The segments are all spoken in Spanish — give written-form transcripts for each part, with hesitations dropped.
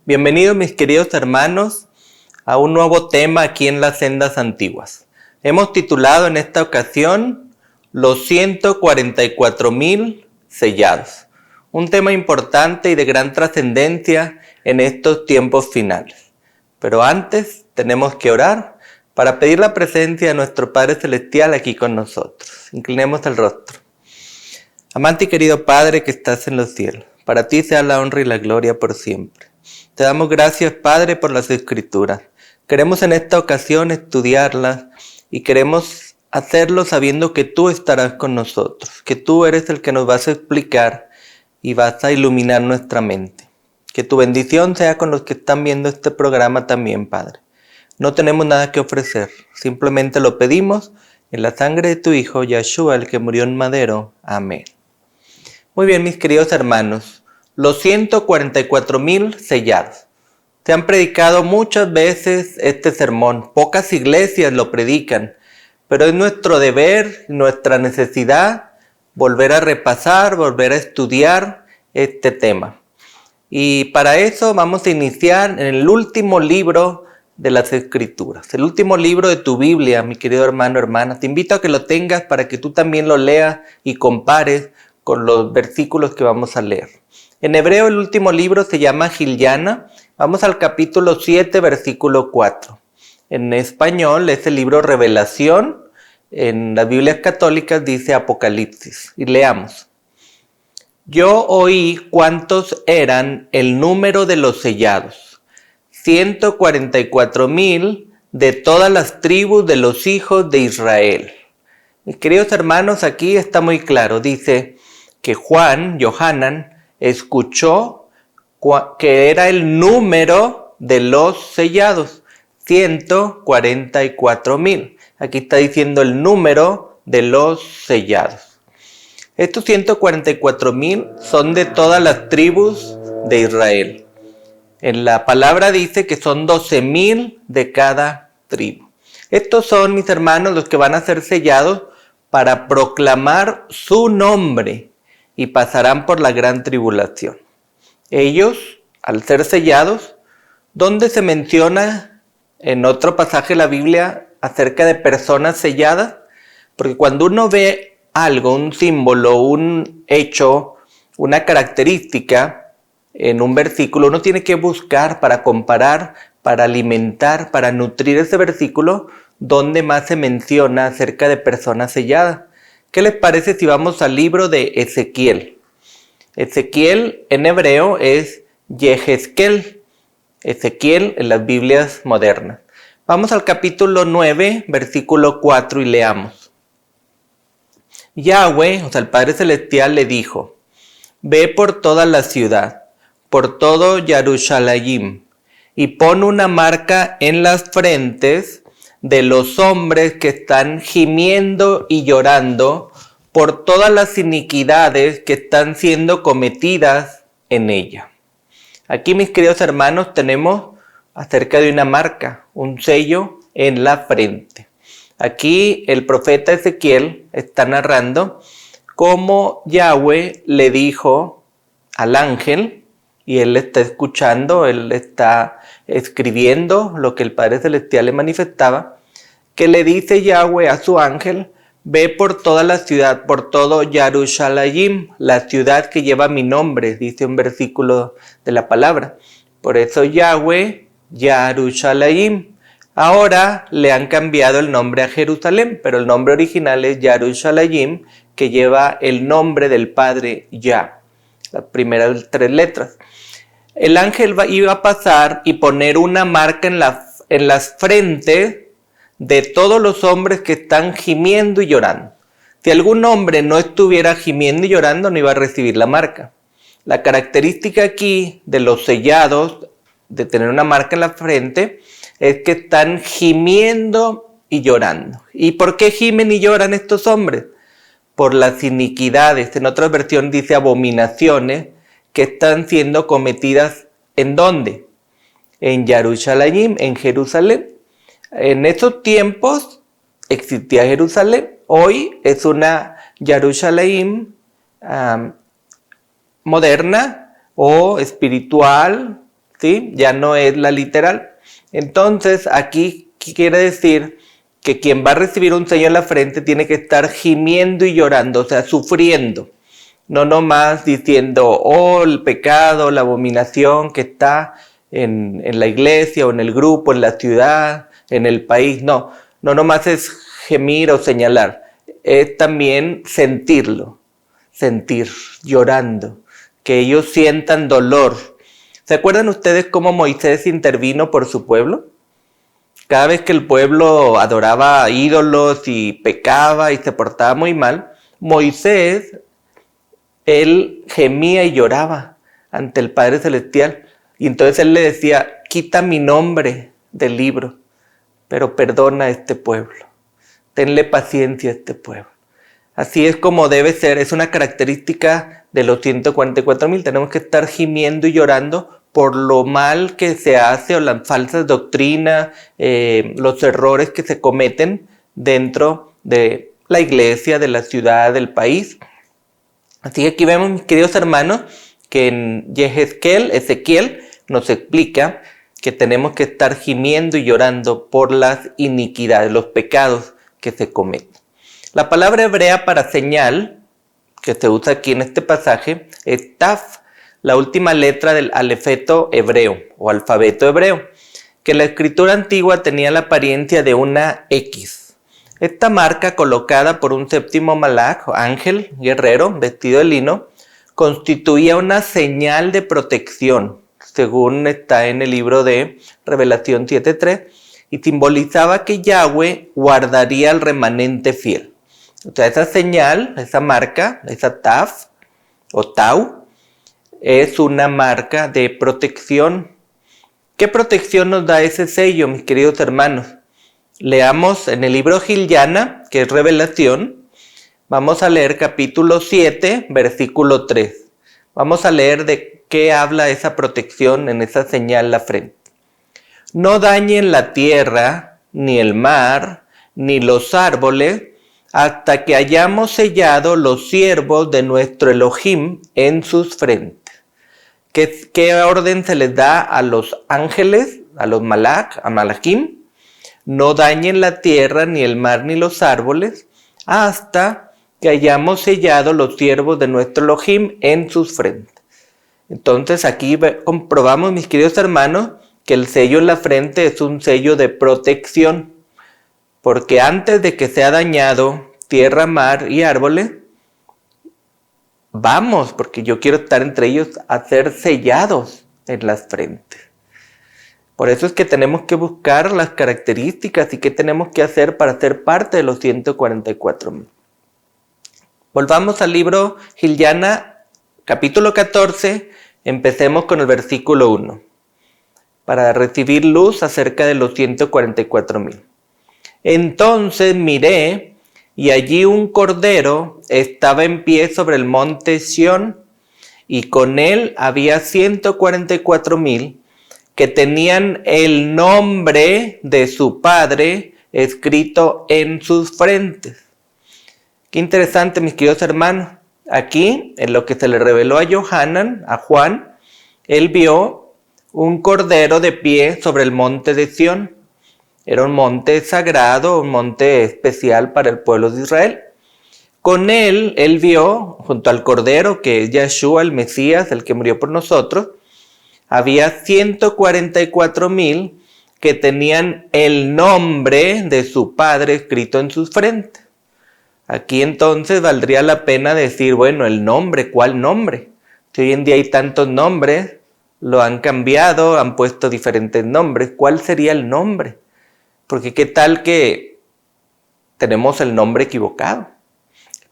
Bienvenidos mis queridos hermanos a un nuevo tema aquí en las sendas antiguas. Hemos titulado en esta ocasión los 144,000 sellados. Un tema importante y de gran trascendencia en estos tiempos finales. Pero antes tenemos que orar para pedir la presencia de nuestro Padre Celestial aquí con nosotros. Inclinemos el rostro. Amante y querido Padre que estás en los cielos, para ti sea la honra y la gloria por siempre. Te damos gracias, Padre, por las Escrituras. Queremos en esta ocasión estudiarlas y queremos hacerlo sabiendo que tú estarás con nosotros, que tú eres el que nos vas a explicar y vas a iluminar nuestra mente. Que tu bendición sea con los que están viendo este programa también, Padre. No tenemos nada que ofrecer, simplemente lo pedimos en la sangre de tu Hijo, Yeshua, el que murió en madero. Amén. Muy bien, mis queridos hermanos. Los 144,000 sellados. Se han predicado muchas veces este sermón. Pocas iglesias lo predican, pero es nuestro deber, nuestra necesidad, volver a repasar, volver a estudiar este tema. Y para eso vamos a iniciar en el último libro de las Escrituras, el último libro de tu Biblia, mi querido hermano, hermana. Te invito a que lo tengas para que tú también lo leas y compares con los versículos que vamos a leer. En hebreo el último libro se llama Giliana. Vamos al capítulo 7, versículo 4. En español es el libro Revelación. En las Biblias católicas dice Apocalipsis. Y leamos. Yo oí cuántos eran el número de los sellados. 144,000 de todas las tribus de los hijos de Israel. Mis queridos hermanos, aquí está muy claro. Dice que Johanan, escuchó que era el número de los sellados, 144,000. Aquí está diciendo el número de los sellados. Estos 144,000 son de todas las tribus de Israel. En la palabra dice que son 12,000 de cada tribu. Estos son, mis hermanos, los que van a ser sellados para proclamar su nombre y pasarán por la gran tribulación. Ellos, al ser sellados, ¿dónde se menciona en otro pasaje de la Biblia acerca de personas selladas? Porque cuando uno ve algo, un símbolo, un hecho, una característica en un versículo, uno tiene que buscar para comparar, para alimentar, para nutrir ese versículo, donde más se menciona acerca de personas selladas. ¿Qué les parece si vamos al libro de Ezequiel? Ezequiel en hebreo es Yehezkel. Ezequiel en las Biblias modernas. Vamos al capítulo 9, versículo 4 y leamos. Yahweh, o sea, el Padre Celestial le dijo, ve por toda la ciudad, por todo Yarushalayim, y pon una marca en las frentes de los hombres que están gimiendo y llorando por todas las iniquidades que están siendo cometidas en ella. Aquí, mis queridos hermanos, tenemos acerca de una marca, un sello en la frente. Aquí el profeta Ezequiel está narrando cómo Yahweh le dijo al ángel, y él está escuchando, él está escribiendo lo que el Padre Celestial le manifestaba, que le dice Yahweh a su ángel, ve por toda la ciudad, por todo Yarushalayim, la ciudad que lleva mi nombre, dice un versículo de la palabra. Por eso Yahweh, Yarushalayim. Ahora le han cambiado el nombre a Jerusalén, pero el nombre original es Yarushalayim, que lleva el nombre del Padre Yah, las primeras 3 letras. El ángel iba a pasar y poner una marca en las frentes de todos los hombres que están gimiendo y llorando. Si algún hombre no estuviera gimiendo y llorando, no iba a recibir la marca. La característica aquí de los sellados, de tener una marca en la frente, es que están gimiendo y llorando. ¿Y por qué gimen y lloran estos hombres? Por las iniquidades. En otra versión dice abominaciones que están siendo cometidas ¿en dónde? En Yarushalayim, en Jerusalén. En esos tiempos existía Jerusalén. Hoy es una Yarushalayim moderna o espiritual, ¿sí? Ya no es la literal. Entonces, aquí quiere decir que quien va a recibir un sello en la frente tiene que estar gimiendo y llorando, o sea, sufriendo. No nomás diciendo, oh, el pecado, la abominación que está en la iglesia o en el grupo, en la ciudad, en el país. No nomás es gemir o señalar. Es también sentirlo, sentir, llorando, que ellos sientan dolor. ¿Se acuerdan ustedes cómo Moisés intervino por su pueblo? Cada vez que el pueblo adoraba ídolos y pecaba y se portaba muy mal, Moisés, él gemía y lloraba ante el Padre Celestial. Y entonces él le decía, quita mi nombre del libro, pero perdona a este pueblo. Tenle paciencia a este pueblo. Así es como debe ser, es una característica de los 144,000. Tenemos que estar gimiendo y llorando por lo mal que se hace o las falsas doctrinas, los errores que se cometen dentro de la iglesia, de la ciudad, del país. Así que aquí vemos, mis queridos hermanos, que en Ezequiel nos explica que tenemos que estar gimiendo y llorando por las iniquidades, los pecados que se cometen. La palabra hebrea para señal, que se usa aquí en este pasaje, es taf, la última letra del alfabeto hebreo o alfabeto hebreo, que en la escritura antigua tenía la apariencia de una X. Esta marca, colocada por un séptimo malach, ángel guerrero vestido de lino, constituía una señal de protección, según está en el libro de Revelación 7:3, y simbolizaba que Yahweh guardaría al remanente fiel. O sea, esa señal, esa marca, esa taf o tau, es una marca de protección. ¿Qué protección nos da ese sello, mis queridos hermanos? Leamos en el libro Gilyana, que es Revelación. Vamos a leer capítulo 7, versículo 3. Vamos a leer de qué habla esa protección en esa señal en la frente. No dañen la tierra, ni el mar, ni los árboles, hasta que hayamos sellado los siervos de nuestro Elohim en sus frentes. ¿Qué orden se les da a los ángeles, a los malach, a malachim? No dañen la tierra, ni el mar, ni los árboles, hasta que hayamos sellado los siervos de nuestro Elohim en sus frentes. Entonces aquí comprobamos, mis queridos hermanos, que el sello en la frente es un sello de protección, porque antes de que sea dañado tierra, mar y árboles, vamos, porque yo quiero estar entre ellos, a ser sellados en las frentes. Por eso es que tenemos que buscar las características y qué tenemos que hacer para ser parte de los 144,000. Volvamos al libro Gilyana, capítulo 14, empecemos con el versículo 1, para recibir luz acerca de los 144,000. Entonces miré, y allí un cordero estaba en pie sobre el monte Sión, y con él había 144,000 que tenían el nombre de su padre escrito en sus frentes. Qué interesante, mis queridos hermanos. Aquí, en lo que se le reveló a Juan, él vio un cordero de pie sobre el monte de Sión. Era un monte sagrado, un monte especial para el pueblo de Israel. Con él vio, junto al Cordero, que es Yeshua, el Mesías, el que murió por nosotros, había 144,000 que tenían el nombre de su padre escrito en sus frentes. Aquí entonces valdría la pena decir, bueno, el nombre, ¿cuál nombre? Si hoy en día hay tantos nombres, lo han cambiado, han puesto diferentes nombres, ¿cuál sería el nombre? Porque qué tal que tenemos el nombre equivocado.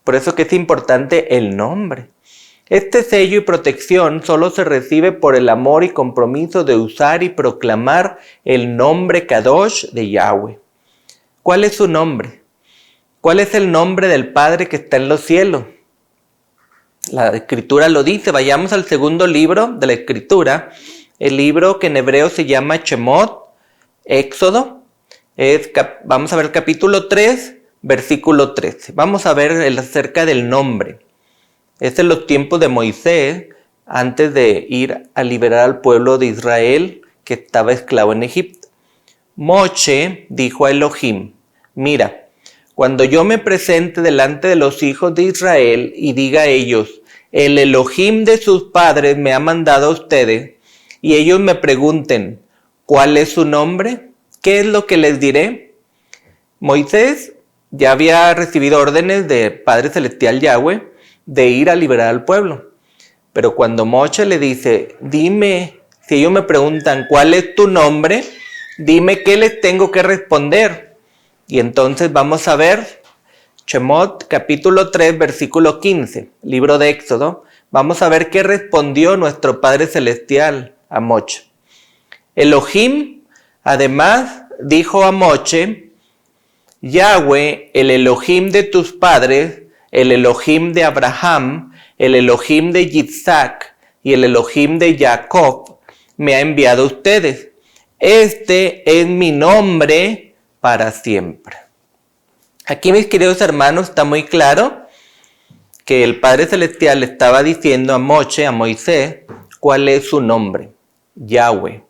Por eso que es importante el nombre. Este sello y protección solo se recibe por el amor y compromiso de usar y proclamar el nombre Kadosh de Yahweh. ¿Cuál es su nombre? ¿Cuál es el nombre del Padre que está en los cielos? La Escritura lo dice. Vayamos al segundo libro de la Escritura, el libro que en hebreo se llama Shemot, Éxodo. Vamos a ver el capítulo 3, versículo 13. Vamos a ver acerca del nombre. Es en los tiempos de Moisés, antes de ir a liberar al pueblo de Israel que estaba esclavo en Egipto. Moshe dijo a Elohim: mira, cuando yo me presente delante de los hijos de Israel y diga a ellos: el Elohim de sus padres me ha mandado a ustedes, y ellos me pregunten: ¿cuál es su nombre? ¿Qué es lo que les diré? Moisés ya había recibido órdenes de Padre Celestial Yahweh de ir a liberar al pueblo. Pero cuando Moshe le dice: dime, si ellos me preguntan ¿cuál es tu nombre?, dime qué les tengo que responder. Y entonces vamos a ver Shemot capítulo 3 versículo 15, libro de Éxodo. Vamos a ver qué respondió nuestro Padre Celestial a Moshe. Elohim además dijo a Moshe: Yahweh, el Elohim de tus padres, el Elohim de Abraham, el Elohim de Isaac y el Elohim de Jacob, me ha enviado a ustedes. Este es mi nombre para siempre. Aquí, mis queridos hermanos, está muy claro que el Padre Celestial estaba diciendo a Moshe, a Moisés, cuál es su nombre: Yahweh.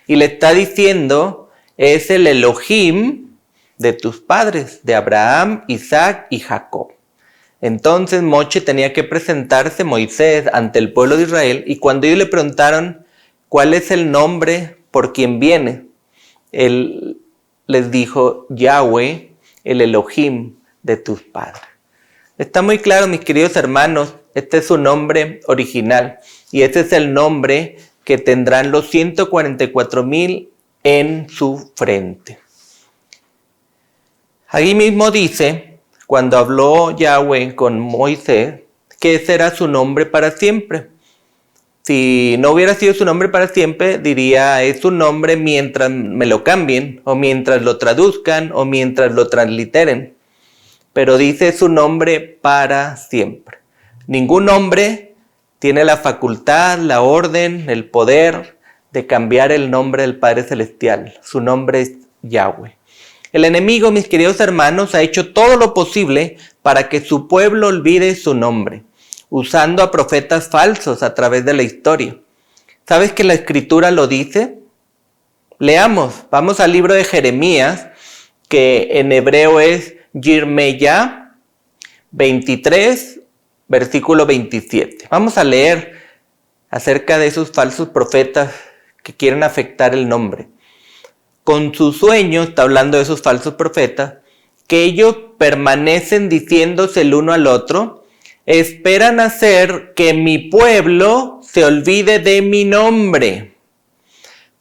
Y le está diciendo: es el Elohim de tus padres, de Abraham, Isaac y Jacob. Entonces Moshe tenía que presentarse, Moisés, ante el pueblo de Israel, y cuando ellos le preguntaron cuál es el nombre por quien viene, él les dijo: Yahweh, el Elohim de tus padres. Está muy claro, mis queridos hermanos, este es su nombre original, y este es el nombre que tendrán los 144,000 en su frente. Ahí mismo dice, cuando habló Yahweh con Moisés, que ese era su nombre para siempre. Si no hubiera sido su nombre para siempre, diría: es su nombre mientras me lo cambien, o mientras lo traduzcan, o mientras lo transliteren. Pero dice su nombre para siempre. Ningún hombre tiene la facultad, la orden, el poder de cambiar el nombre del Padre Celestial. Su nombre es Yahweh. El enemigo, mis queridos hermanos, ha hecho todo lo posible para que su pueblo olvide su nombre, usando a profetas falsos a través de la historia. ¿Sabes que la Escritura lo dice? Leamos, vamos al libro de Jeremías, que en hebreo es Yirmeyah 23, versículo 27. Vamos a leer acerca de esos falsos profetas que quieren afectar el nombre. Con sus sueños, está hablando de esos falsos profetas, que ellos permanecen diciéndose el uno al otro: esperan hacer que mi pueblo se olvide de mi nombre,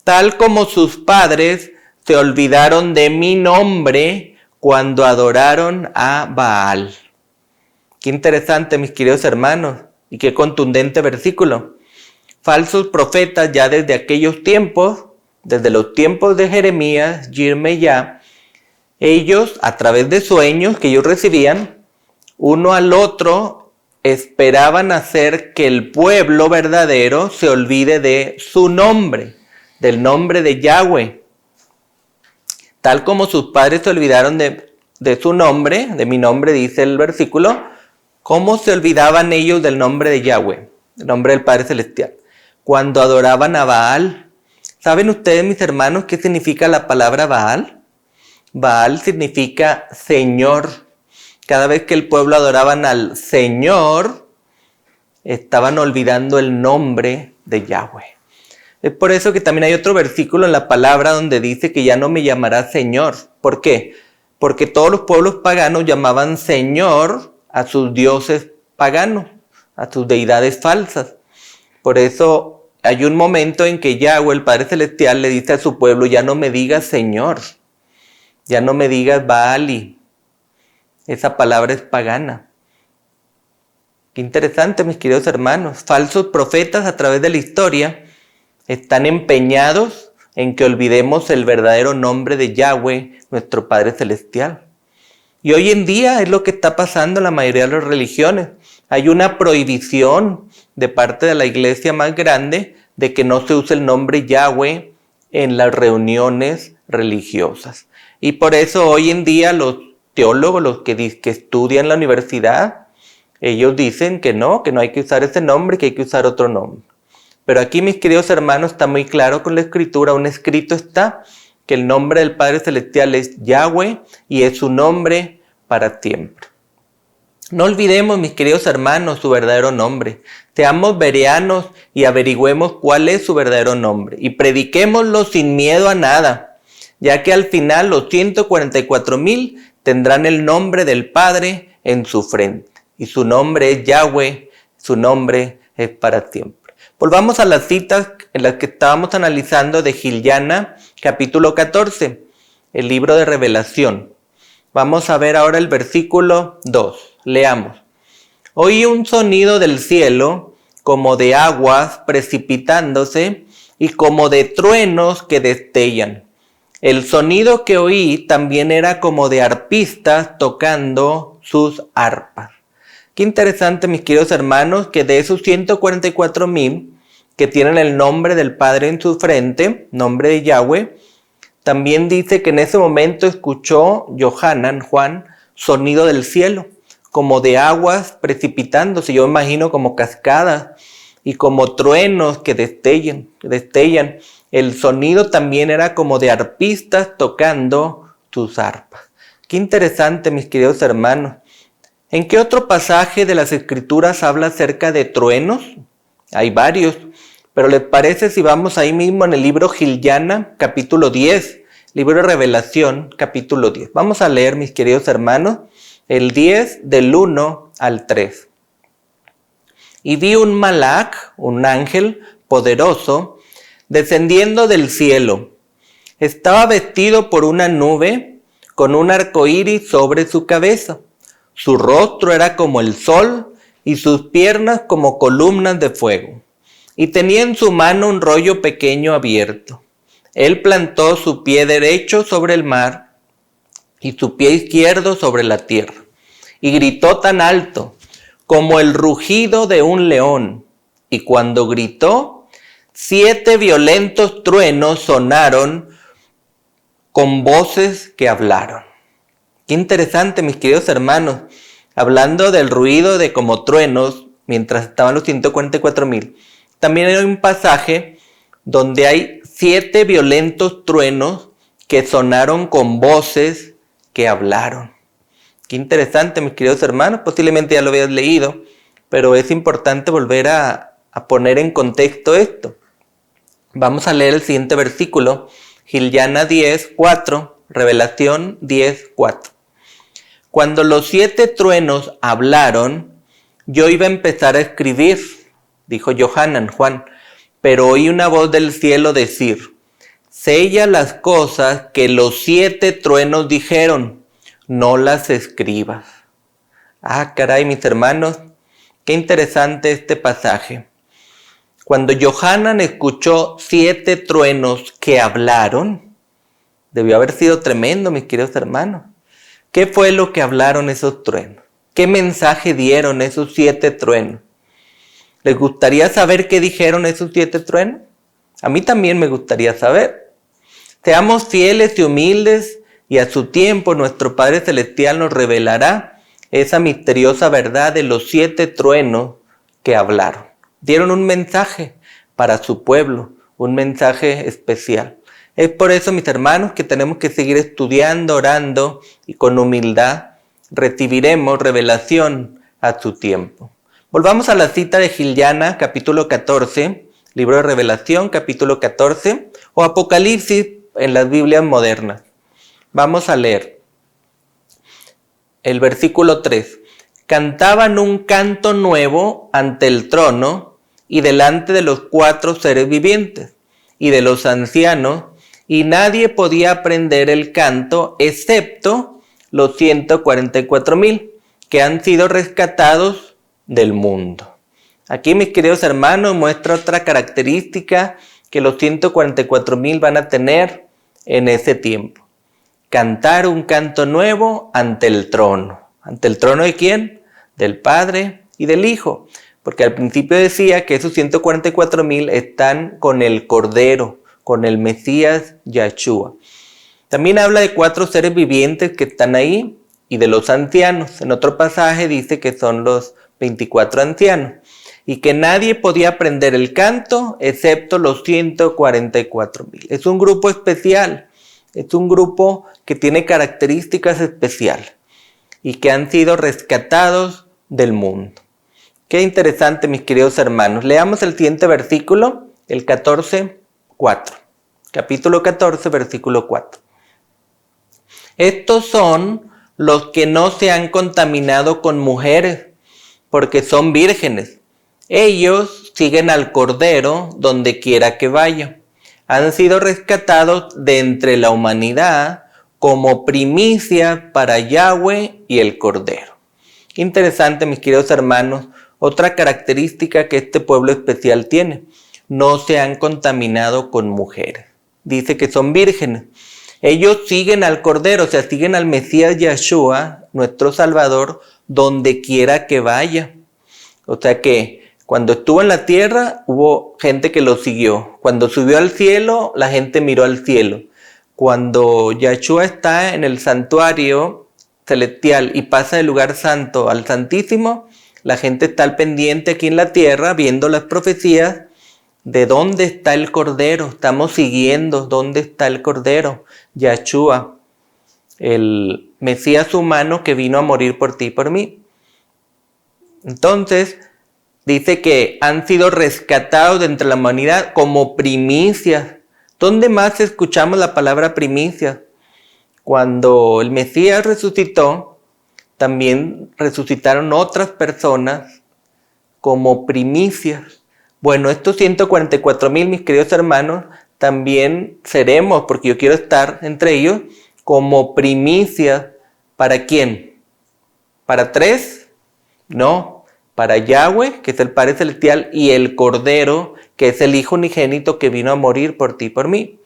tal como sus padres se olvidaron de mi nombre cuando adoraron a Baal. Qué interesante, mis queridos hermanos, y qué contundente versículo. Falsos profetas ya desde aquellos tiempos, desde los tiempos de Jeremías, Yirmeyah, ellos, a través de sueños que ellos recibían, uno al otro esperaban hacer que el pueblo verdadero se olvide de su nombre, del nombre de Yahweh. Tal como sus padres se olvidaron de su nombre, de mi nombre, dice el versículo, ¿cómo se olvidaban ellos del nombre de Yahweh, el nombre del Padre Celestial? Cuando adoraban a Baal. ¿Saben ustedes, mis hermanos, qué significa la palabra Baal? Baal significa Señor. Cada vez que el pueblo adoraban al Señor, estaban olvidando el nombre de Yahweh. Es por eso que también hay otro versículo en la palabra donde dice que ya no me llamará Señor. ¿Por qué? Porque todos los pueblos paganos llamaban Señor a sus dioses paganos, a sus deidades falsas. Por eso hay un momento en que Yahweh, el Padre Celestial, le dice a su pueblo: ya no me digas Señor, ya no me digas Baali. Esa palabra es pagana. Qué interesante, mis queridos hermanos. Falsos profetas a través de la historia están empeñados en que olvidemos el verdadero nombre de Yahweh, nuestro Padre Celestial. Y hoy en día es lo que está pasando en la mayoría de las religiones. hay una prohibición de parte de la iglesia más grande de que no se use el nombre Yahweh en las reuniones religiosas. Y por eso hoy en día los teólogos, los que estudian en la universidad, ellos dicen que no hay que usar ese nombre, que hay que usar otro nombre. Pero aquí, mis queridos hermanos, está muy claro con la escritura, un escrito está, que el nombre del Padre Celestial es Yahweh y es su nombre para siempre. No olvidemos, mis queridos hermanos, su verdadero nombre. Seamos bereanos y averigüemos cuál es su verdadero nombre. Y prediquémoslo sin miedo a nada, ya que al final los 144,000 tendrán el nombre del Padre en su frente. Y su nombre es Yahweh, su nombre es para siempre. Volvamos a las citas en las que estábamos analizando de Giliana, capítulo 14, el libro de Revelación. Vamos a ver ahora el versículo 2. Leamos. Oí un sonido del cielo como de aguas precipitándose y como de truenos que destellan. El sonido que oí también era como de arpistas tocando sus arpas. Qué interesante, mis queridos hermanos, que de esos 144,000 que tienen el nombre del Padre en su frente, nombre de Yahweh, también dice que en ese momento escuchó Yohanan, Juan, sonido del cielo, como de aguas precipitándose, yo imagino como cascadas y como truenos que destellan. El sonido también era como de arpistas tocando sus arpas. Qué interesante, mis queridos hermanos. ¿En qué otro pasaje de las Escrituras habla acerca de truenos? Hay varios, pero ¿les parece si vamos ahí mismo en el libro Giliana, capítulo 10, libro de Revelación, capítulo 10? Vamos a leer, mis queridos hermanos, el 10 del 1 al 3. Y vi un malach, un ángel poderoso, descendiendo del cielo. Estaba vestido por una nube, con un arco iris sobre su cabeza. Su rostro era como el sol, y sus piernas como columnas de fuego. Y tenía en su mano un rollo pequeño abierto. Él plantó su pie derecho sobre el mar, y su pie izquierdo sobre la tierra. Y gritó tan alto, como el rugido de un león. Y cuando gritó, 7 violentos truenos sonaron con voces que hablaron. Qué interesante, mis queridos hermanos. Hablando del ruido de como truenos, mientras estaban los 144,000, también hay un pasaje donde hay 7 violentos truenos que sonaron con voces que hablaron. Qué interesante, mis queridos hermanos. Posiblemente ya lo habías leído, pero es importante volver a poner en contexto esto. Vamos a leer el siguiente versículo, Giliana 10, 4, Revelación 10, 4. Cuando los 7 truenos hablaron, yo iba a empezar a escribir, dijo Yohanan, Juan, pero oí una voz del cielo decir, sella las cosas que los 7 truenos dijeron, no las escribas. Ah, caray, mis hermanos, qué interesante este pasaje. Cuando Yohanan escuchó 7 truenos que hablaron, debió haber sido tremendo, mis queridos hermanos. ¿Qué fue lo que hablaron esos truenos? ¿Qué mensaje dieron esos 7 truenos? ¿Les gustaría saber qué dijeron esos 7 truenos? A mí también me gustaría saber. Seamos fieles y humildes y a su tiempo nuestro Padre Celestial nos revelará esa misteriosa verdad de los 7 truenos que hablaron. Dieron un mensaje para su pueblo, un mensaje especial. Es por eso, mis hermanos, que tenemos que seguir estudiando, orando y con humildad recibiremos revelación a su tiempo. Volvamos a la cita de Giliana, capítulo 14, libro de Revelación, capítulo 14, o Apocalipsis en las Biblias modernas. Vamos a leer el versículo 3. Cantaban un canto nuevo ante el trono y delante de los 4 seres vivientes y de los ancianos, y nadie podía aprender el canto excepto los 144,000 que han sido rescatados del mundo. Aquí, mis queridos hermanos, muestra otra característica que los 144,000 van a tener en ese tiempo. Cantar un canto nuevo ante el trono. ¿Ante el trono de quién? Del Padre y del Hijo. Porque al principio decía que esos 144,000 están con el Cordero, con el Mesías Yahshua. También habla de 4 seres vivientes que están ahí y de los ancianos. En otro pasaje dice que son los 24 ancianos y que nadie podía aprender el canto excepto los 144,000. Es un grupo especial, es un grupo que tiene características especiales y que han sido rescatados del mundo. Qué interesante, mis queridos hermanos. Leamos el siguiente versículo, el 14:4. Capítulo 14, versículo 4. Estos son los que no se han contaminado con mujeres, porque son vírgenes. Ellos siguen al Cordero donde quiera que vaya. Han sido rescatados de entre la humanidad como primicia para Yahweh y el Cordero. Qué interesante, mis queridos hermanos. Otra característica que este pueblo especial tiene: no se han contaminado con mujeres. Dice que son vírgenes. Ellos siguen al Cordero, o sea, siguen al Mesías Yahshua, nuestro Salvador, donde quiera que vaya. O sea que cuando estuvo en la tierra, hubo gente que lo siguió. Cuando subió al cielo, la gente miró al cielo. Cuando Yahshua está en el santuario celestial y pasa del lugar santo al santísimo, la gente está al pendiente aquí en la tierra, viendo las profecías de dónde está el Cordero. Estamos siguiendo dónde está el Cordero, Yahshua, el Mesías humano que vino a morir por ti y por mí. Entonces, dice que han sido rescatados de entre la humanidad como primicias. ¿Dónde más escuchamos la palabra primicias? Cuando el Mesías resucitó, también resucitaron otras personas como primicias. Bueno, estos 144,000, mis queridos hermanos, también seremos, porque yo quiero estar entre ellos, como primicias. ¿Para quién? ¿Para 3? No, para Yahweh, que es el Padre Celestial, y el Cordero, que es el Hijo unigénito que vino a morir por ti y por mí.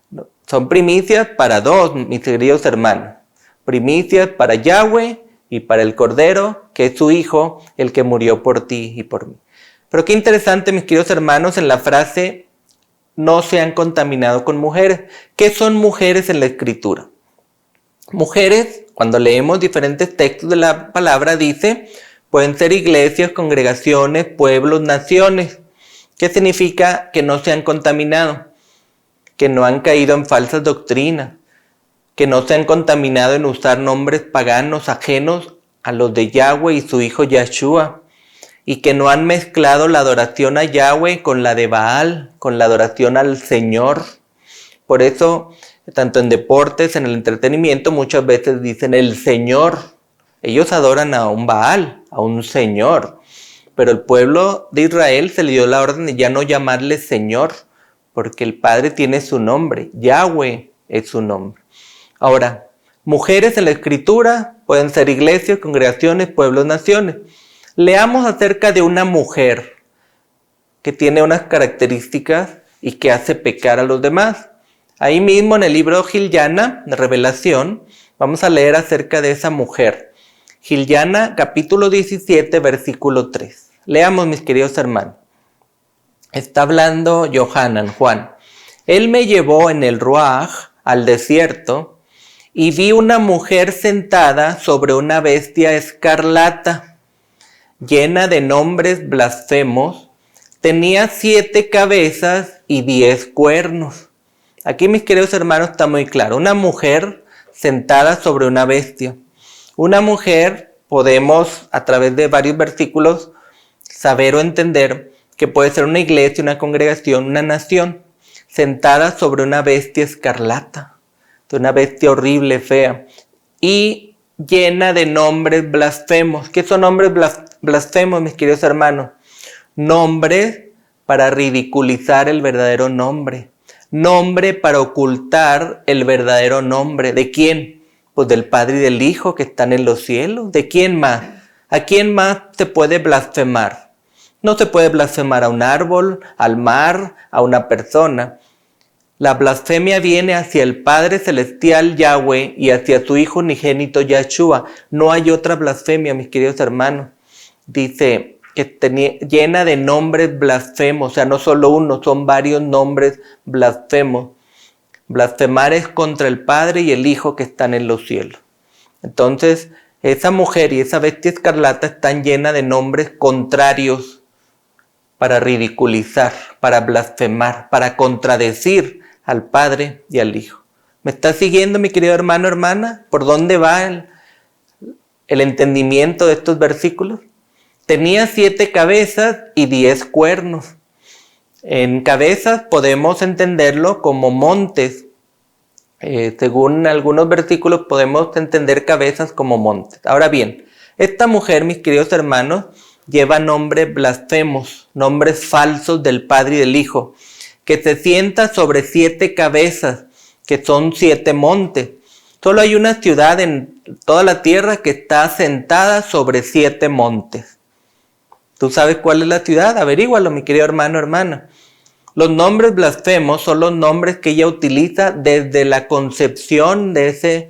No, son primicias para 2, mis queridos hermanos. Primicias para Yahweh y para el Cordero, que es su Hijo, el que murió por ti y por mí. Pero qué interesante, mis queridos hermanos, en la frase, no se han contaminado con mujeres. ¿Qué son mujeres en la Escritura? Mujeres, cuando leemos diferentes textos de la palabra, dice, pueden ser iglesias, congregaciones, pueblos, naciones. ¿Qué significa que no se han contaminado? Que no han caído en falsas doctrinas, que no se han contaminado en usar nombres paganos ajenos a los de Yahweh y su Hijo Yahshua, y que no han mezclado la adoración a Yahweh con la de Baal, con la adoración al Señor. Por eso, tanto en deportes, en el entretenimiento, muchas veces dicen el Señor. Ellos adoran a un Baal, a un Señor. Pero el pueblo de Israel se le dio la orden de ya no llamarle Señor, porque el Padre tiene su nombre, Yahweh es su nombre. Ahora, mujeres en la Escritura pueden ser iglesias, congregaciones, pueblos, naciones. Leamos acerca de una mujer que tiene unas características y que hace pecar a los demás. Ahí mismo en el libro Gilgana, de Revelación, vamos a leer acerca de esa mujer. Gilgana, capítulo 17, versículo 3. Leamos, mis queridos hermanos. Está hablando Yohanan, Juan. Él me llevó en el Ruaj al desierto y vi una mujer sentada sobre una bestia escarlata, llena de nombres blasfemos. Tenía 7 cabezas y 10 cuernos. Aquí, mis queridos hermanos, está muy claro. Una mujer sentada sobre una bestia. Una mujer, podemos a través de varios versículos saber o entender que puede ser una iglesia, una congregación, una nación, sentada sobre una bestia escarlata, una bestia horrible, fea, y llena de nombres blasfemos. ¿Qué son nombres blasfemos, mis queridos hermanos? Nombres para ridiculizar el verdadero nombre. Nombre para ocultar el verdadero nombre. ¿De quién? Pues del Padre y del Hijo que están en los cielos. ¿De quién más? ¿A quién más se puede blasfemar? No se puede blasfemar a un árbol, al mar, a una persona. La blasfemia viene hacia el Padre Celestial Yahweh y hacia su Hijo unigénito Yahshua. No hay otra blasfemia, mis queridos hermanos. dice que llena de nombres blasfemos, o sea, no solo uno, son varios nombres blasfemos. Blasfemar es contra el Padre y el Hijo que están en los cielos. Entonces, esa mujer y esa bestia escarlata están llenas de nombres contrarios para ridiculizar, para blasfemar, para contradecir al Padre y al Hijo. ¿Me estás siguiendo, mi querido hermano, hermana? ¿Por dónde va el entendimiento de estos versículos? Tenía 7 cabezas y 10 cuernos. En cabezas podemos entenderlo como montes. Según algunos versículos podemos entender cabezas como montes. Ahora bien, esta mujer, mis queridos hermanos, lleva nombres blasfemos, nombres falsos del Padre y del Hijo, que se sienta sobre 7 cabezas, que son 7 montes. Solo hay una ciudad en toda la tierra que está asentada sobre 7 montes. ¿Tú sabes cuál es la ciudad? Averígualo, mi querido hermano, hermana. Los nombres blasfemos son los nombres que ella utiliza desde la concepción de ese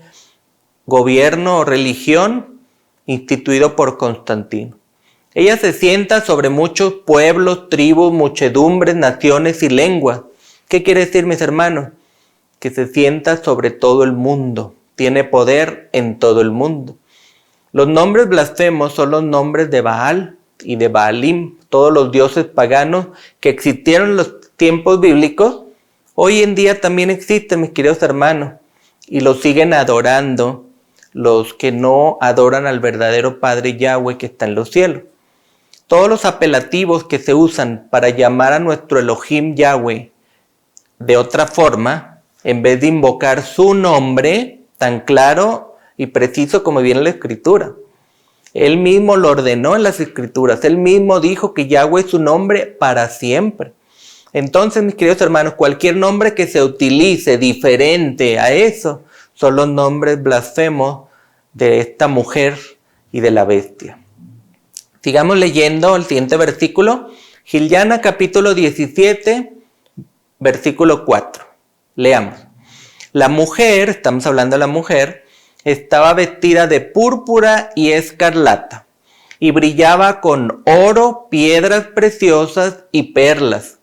gobierno o religión instituido por Constantino. Ella se sienta sobre muchos pueblos, tribus, muchedumbres, naciones y lenguas. ¿Qué quiere decir, mis hermanos? Que se sienta sobre todo el mundo. Tiene poder en todo el mundo. Los nombres blasfemos son los nombres de Baal y de Baalim, todos los dioses paganos que existieron en los tiempos bíblicos, hoy en día también existen, mis queridos hermanos, y los siguen adorando los que no adoran al verdadero Padre Yahweh que está en los cielos. Todos los apelativos que se usan para llamar a nuestro Elohim Yahweh de otra forma, en vez de invocar su nombre tan claro y preciso como viene en la Escritura. Él mismo lo ordenó en las Escrituras. Él mismo dijo que Yahweh es su nombre para siempre. Entonces, mis queridos hermanos, cualquier nombre que se utilice diferente a eso son los nombres blasfemos de esta mujer y de la bestia. Sigamos leyendo el siguiente versículo. Giliana capítulo 17, versículo 4. Leamos. La mujer, estamos hablando de la mujer, estaba vestida de púrpura y escarlata, y brillaba con oro, piedras preciosas y perlas.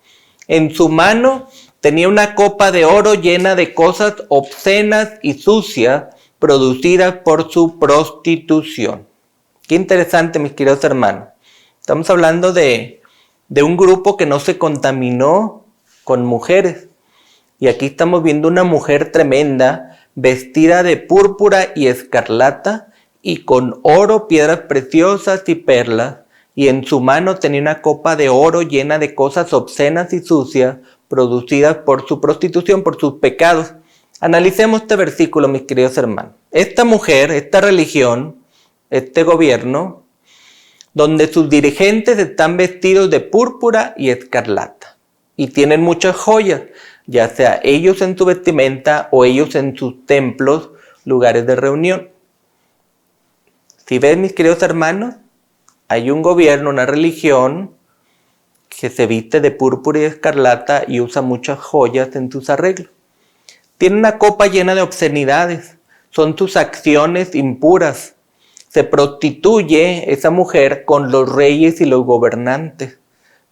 En su mano tenía una copa de oro llena de cosas obscenas y sucias, producidas por su prostitución. Qué interesante, mis queridos hermanos. Estamos hablando de un grupo que no se contaminó con mujeres. Y aquí estamos viendo una mujer tremenda, vestida de púrpura y escarlata, y con oro, piedras preciosas y perlas, y en su mano tenía una copa de oro llena de cosas obscenas y sucias, producidas por su prostitución, por sus pecados. Analicemos este versículo, mis queridos hermanos. Esta mujer, esta religión, este gobierno, donde sus dirigentes están vestidos de púrpura y escarlata, y tienen muchas joyas, ya sea ellos en su vestimenta o ellos en sus templos, lugares de reunión. Si ven, mis queridos hermanos, hay un gobierno, una religión que se viste de púrpura y escarlata y usa muchas joyas en sus arreglos. Tiene una copa llena de obscenidades, son sus acciones impuras. Se prostituye esa mujer con los reyes y los gobernantes.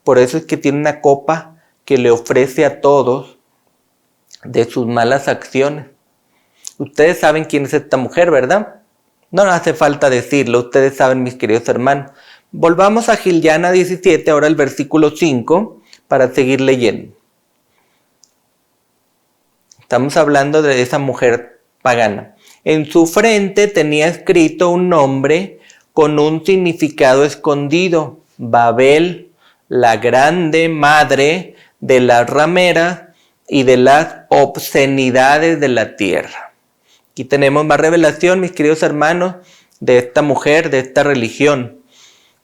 Por eso es que tiene una copa que le ofrece a todos de sus malas acciones. Ustedes saben quién es esta mujer, ¿verdad? No hace falta decirlo, ustedes saben, mis queridos hermanos. Volvamos a Giliana 17, ahora el versículo 5, para seguir leyendo. Estamos hablando de esa mujer pagana. En su frente tenía escrito un nombre con un significado escondido: Babel, la grande madre de las rameras y de las obscenidades de la tierra. Aquí tenemos más revelación, mis queridos hermanos, de esta mujer, de esta religión,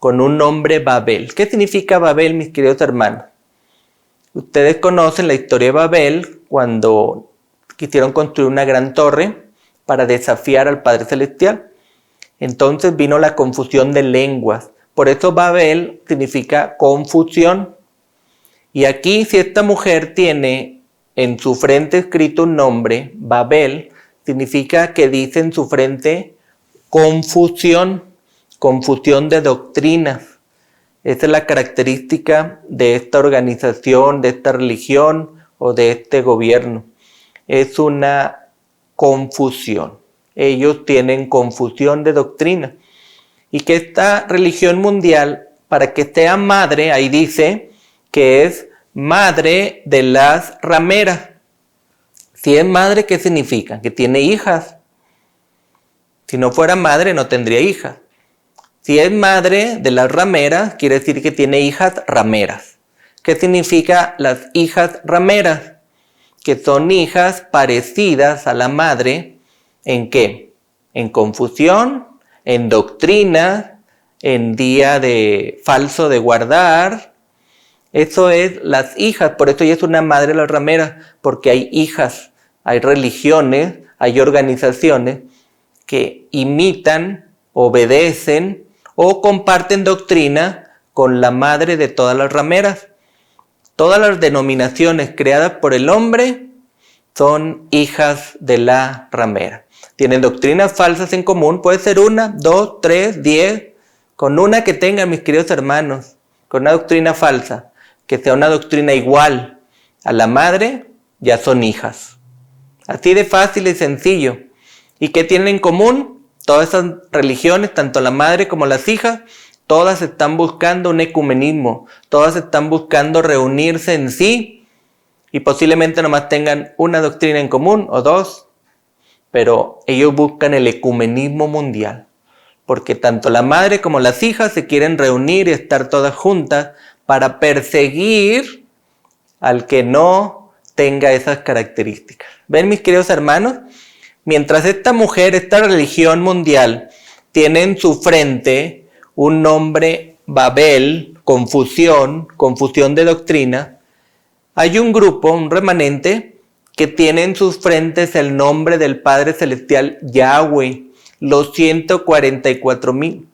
con un nombre Babel. ¿Qué significa Babel, mis queridos hermanos? Ustedes conocen la historia de Babel, cuando quisieron construir una gran torre para desafiar al Padre Celestial. Entonces vino la confusión de lenguas. Por eso Babel significa confusión. Y aquí, si esta mujer tiene en su frente escrito un nombre, Babel, significa que dice en su frente confusión. confusión de doctrinas. Esa es la característica de esta organización, de esta religión o de este gobierno. Es una confusión. Ellos tienen confusión de doctrina. Y que esta religión mundial, para que sea madre, ahí dice que es madre de las rameras. Si es madre, ¿qué significa? Que tiene hijas. Si no fuera madre, no tendría hijas. Si es madre de las rameras, quiere decir que tiene hijas rameras. ¿Qué significa las hijas rameras? Que son hijas parecidas a la madre. ¿En qué? En confusión, en doctrina, en día de falso de guardar. Eso es las hijas, por eso ella es una madre de las rameras, porque hay hijas, hay religiones, hay organizaciones que imitan, obedecen o comparten doctrina con la madre de todas las rameras. Todas las denominaciones creadas por el hombre son hijas de la ramera. Tienen doctrinas falsas en común, puede ser 1, 2, 3, 10, con una que tengan, mis queridos hermanos, con una doctrina falsa, que sea una doctrina igual a la madre, ya son hijas. Así de fácil y sencillo. ¿Y qué tienen en común? Todas esas religiones, tanto la madre como las hijas, todas están buscando un ecumenismo, todas están buscando reunirse en sí y posiblemente nomás tengan una doctrina en común o dos, pero ellos buscan el ecumenismo mundial, porque tanto la madre como las hijas se quieren reunir y estar todas juntas para perseguir al que no tenga esas características. ¿Ven, mis queridos hermanos? Mientras esta mujer, esta religión mundial, tiene en su frente un nombre Babel, confusión de doctrina, hay un grupo, un remanente, que tiene en sus frentes el nombre del Padre Celestial Yahweh, los 144,000.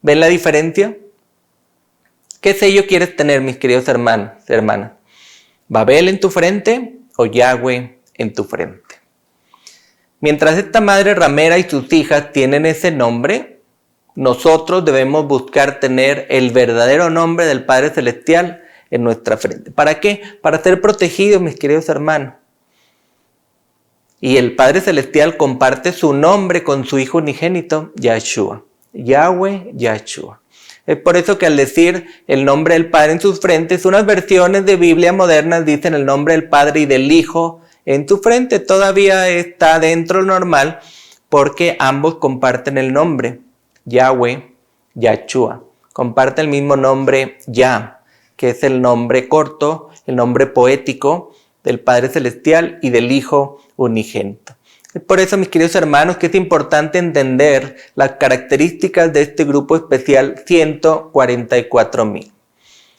¿Ven la diferencia? ¿Qué sello quieres tener, mis queridos hermanos, hermanas? ¿Babel en tu frente o Yahweh en tu frente? Mientras esta madre ramera y sus hijas tienen ese nombre, nosotros debemos buscar tener el verdadero nombre del Padre Celestial en nuestra frente. ¿Para qué? Para ser protegidos, mis queridos hermanos. Y el Padre Celestial comparte su nombre con su Hijo unigénito, Yahshua. Yahweh, Yahshua. Es por eso que al decir el nombre del Padre en sus frentes, unas versiones de Biblia modernas dicen el nombre del Padre y del Hijo en tu frente. Todavía está dentro normal porque ambos comparten el nombre. Yahweh, Yahshua. Comparte el mismo nombre Yah, que es el nombre corto, el nombre poético del Padre Celestial y del Hijo unigénito. Es por eso, mis queridos hermanos, que es importante entender las características de este grupo especial 144,000.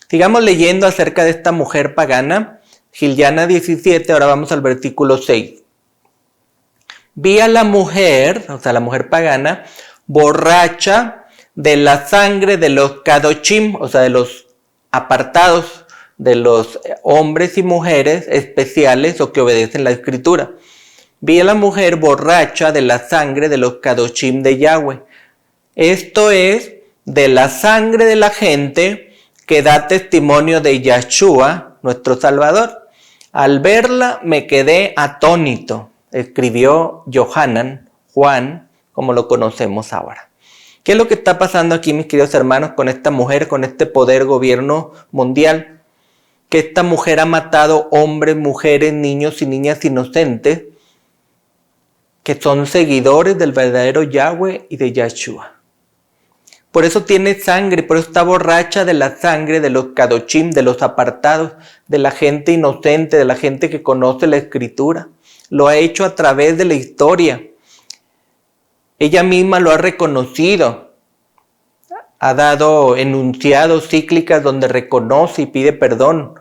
Sigamos leyendo acerca de esta mujer pagana. Giliana 17, ahora vamos al versículo 6. Vi a la mujer, o sea, la mujer pagana, borracha de la sangre de los kadoshim, o sea, de los apartados, de los hombres y mujeres especiales o que obedecen la Escritura. Vi a la mujer borracha de la sangre de los kadoshim de Yahweh. Esto es, de la sangre de la gente que da testimonio de Yahshua, nuestro Salvador. Al verla me quedé atónito, escribió Juan, como lo conocemos ahora. ¿Qué es lo que está pasando aquí, mis queridos hermanos, con esta mujer, con este poder gobierno mundial? Que esta mujer ha matado hombres, mujeres, niños y niñas inocentes que son seguidores del verdadero Yahweh y de Yahshua. Por eso tiene sangre, por eso está borracha de la sangre de los kadoshim, de los apartados, de la gente inocente, de la gente que conoce la Escritura. Lo ha hecho a través de la historia. Ella misma lo ha reconocido. Ha dado enunciados cíclicas donde reconoce y pide perdón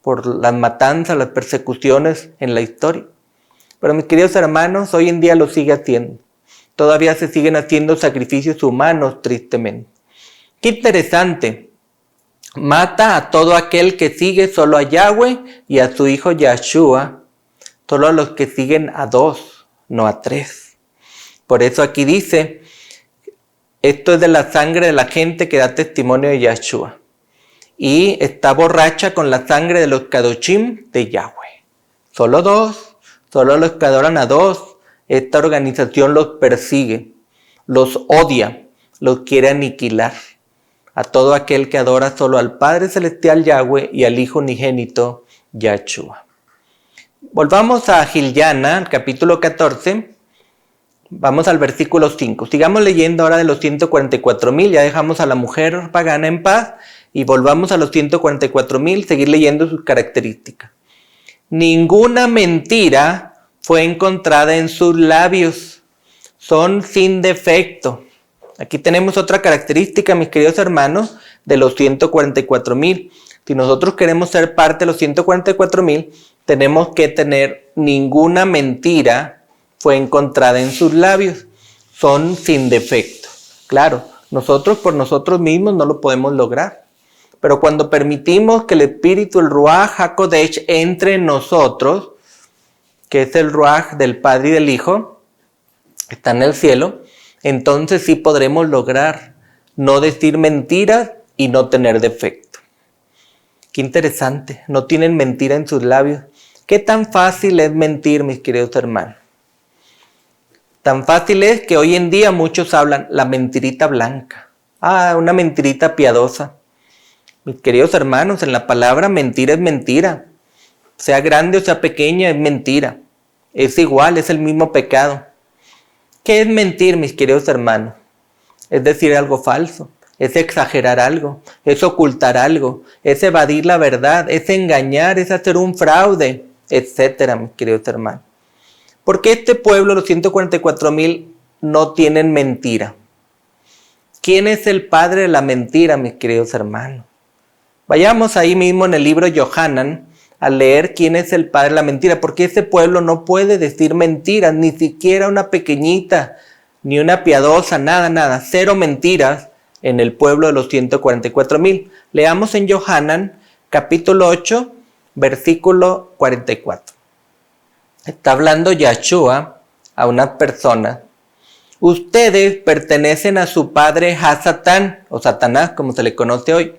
por las matanzas, las persecuciones en la historia. Pero mis queridos hermanos, hoy en día lo sigue haciendo. Todavía se siguen haciendo sacrificios humanos, tristemente. Qué interesante. Mata a todo aquel que sigue solo a Yahweh y a su Hijo Yahshua. Solo a los que siguen a dos, no a tres. Por eso aquí dice, Esto es de la sangre de la gente que da testimonio de Yahshua. Y está borracha con la sangre de los Kadoshim de Yahweh. Solo dos, solo los que adoran a dos. Esta organización los persigue, los odia, los quiere aniquilar. A todo aquel que adora solo al Padre Celestial Yahweh y al Hijo Unigénito Yahshua. Volvamos a Gilyana, capítulo 14. Vamos al versículo 5. Sigamos leyendo ahora de los 144,000. Ya dejamos a la mujer pagana en paz. Y volvamos a los 144,000, seguir leyendo sus características. Ninguna mentira fue encontrada en sus labios. Son sin defecto. Aquí tenemos otra característica, mis queridos hermanos, de los 144,000. Si nosotros queremos ser parte de los 144,000, tenemos que tener ninguna mentira fue encontrada en sus labios. Son sin defecto. Claro, nosotros por nosotros mismos no lo podemos lograr. Pero cuando permitimos que el Espíritu, el Ruach HaKodesh, entre en nosotros, que es el Ruach del Padre y del Hijo, está en el cielo, entonces sí podremos lograr no decir mentiras y no tener defecto. Qué interesante, no tienen mentira en sus labios. ¿Qué tan fácil es mentir, mis queridos hermanos? Tan fácil es que hoy en día muchos hablan la mentirita blanca. Una mentirita piadosa. Mis queridos hermanos, en la palabra mentira es mentira. Sea grande o sea pequeña, es mentira. Es igual, es el mismo pecado. ¿Qué es mentir, mis queridos hermanos? Es decir algo falso, es exagerar algo, es ocultar algo, es evadir la verdad, es engañar, es hacer un fraude, etcétera, mis queridos hermanos. ¿Por qué este pueblo, los 144,000, no tienen mentira? ¿Quién es el padre de la mentira, mis queridos hermanos? Vayamos ahí mismo en el libro Yohanan a leer quién es el padre de la mentira, porque ese pueblo no puede decir mentiras, ni siquiera una pequeñita, ni una piadosa, nada, cero mentiras en el pueblo de los 144,000. Leamos en Yohanan, capítulo 8, versículo 44. Está hablando Yahshua a unas personas. Ustedes pertenecen a su padre Hasatán, o Satanás, como se le conoce hoy,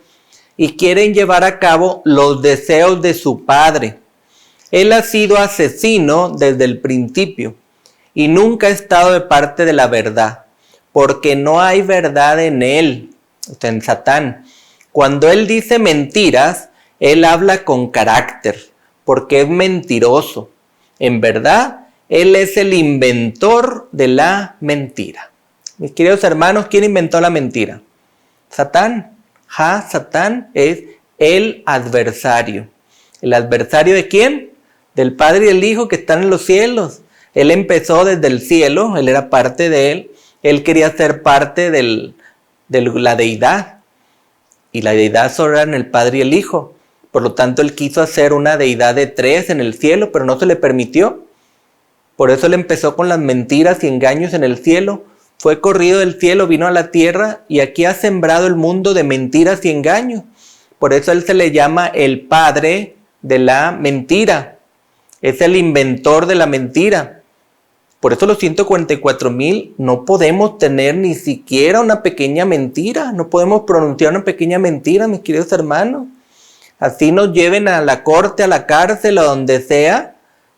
y quieren llevar a cabo los deseos de su padre. Él ha sido asesino desde el principio y nunca ha estado de parte de la verdad, porque no hay verdad en él, o sea, en Satán. Cuando él dice mentiras, él habla con carácter, porque es mentiroso. En verdad, él es el inventor de la mentira. Mis queridos hermanos, ¿quién inventó la mentira? Satán. Satán es el adversario. ¿El adversario de quién? Del Padre y del Hijo que están en los cielos. Él empezó desde el cielo, él era parte de él. Él quería ser parte de la deidad. Y la deidad solo era en el Padre y el Hijo. Por lo tanto, él quiso hacer una deidad de tres en el cielo, pero no se le permitió. Por eso él empezó con las mentiras y engaños en el cielo. Fue corrido del cielo, vino a la tierra y aquí ha sembrado el mundo de mentiras y engaños. Por eso él se le llama el padre de la mentira. Es el inventor de la mentira. Por eso los 144,000 no podemos tener ni siquiera una pequeña mentira. No podemos pronunciar una pequeña mentira, mis queridos hermanos. Así nos lleven a la corte, a la cárcel, a donde sea.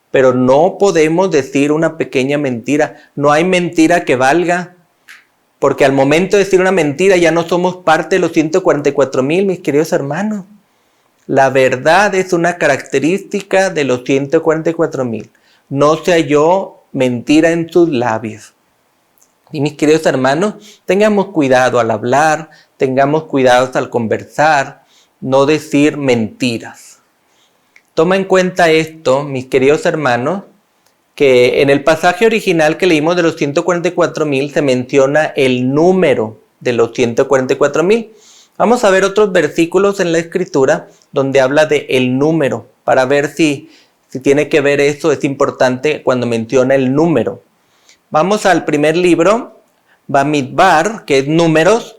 Pero no podemos decir una pequeña mentira. No hay mentira que valga. Porque al momento de decir una mentira ya no somos parte de los 144,000, mis queridos hermanos. La verdad es una característica de los 144,000. No se halló mentira en sus labios. Y mis queridos hermanos, tengamos cuidado al hablar, tengamos cuidado al conversar, no decir mentiras. Toma en cuenta esto, mis queridos hermanos, que en el pasaje original que leímos de los 144,000 se menciona el número de los 144,000. Vamos a ver otros versículos en la Escritura donde habla de el número, para ver si tiene que ver eso, es importante cuando menciona el número. Vamos al primer libro, Bamidbar, que es Números,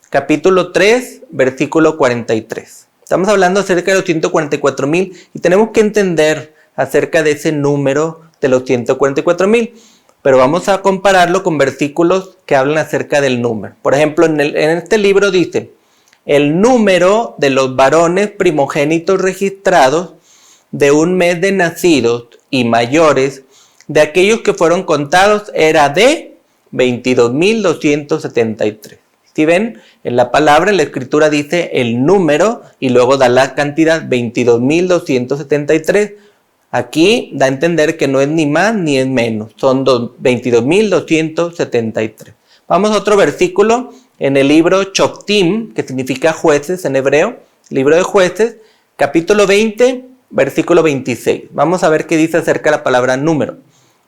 capítulo 3, versículo 43. Estamos hablando acerca de los 144,000 y tenemos que entender acerca de ese número de los 144,000. pero vamos a compararlo con versículos que hablan acerca del número. Por ejemplo, en este libro dice, el número de los varones primogénitos registrados de un mes de nacidos y mayores de aquellos que fueron contados era de 22.273. Si ven, en la palabra, en la escritura dice el número y luego da la cantidad 22.273. Aquí da a entender que no es ni más ni es menos, son 22.273. Vamos a otro versículo en el libro Shoftim, que significa jueces en hebreo, libro de jueces, capítulo 20, versículo 26. Vamos a ver qué dice acerca de la palabra número.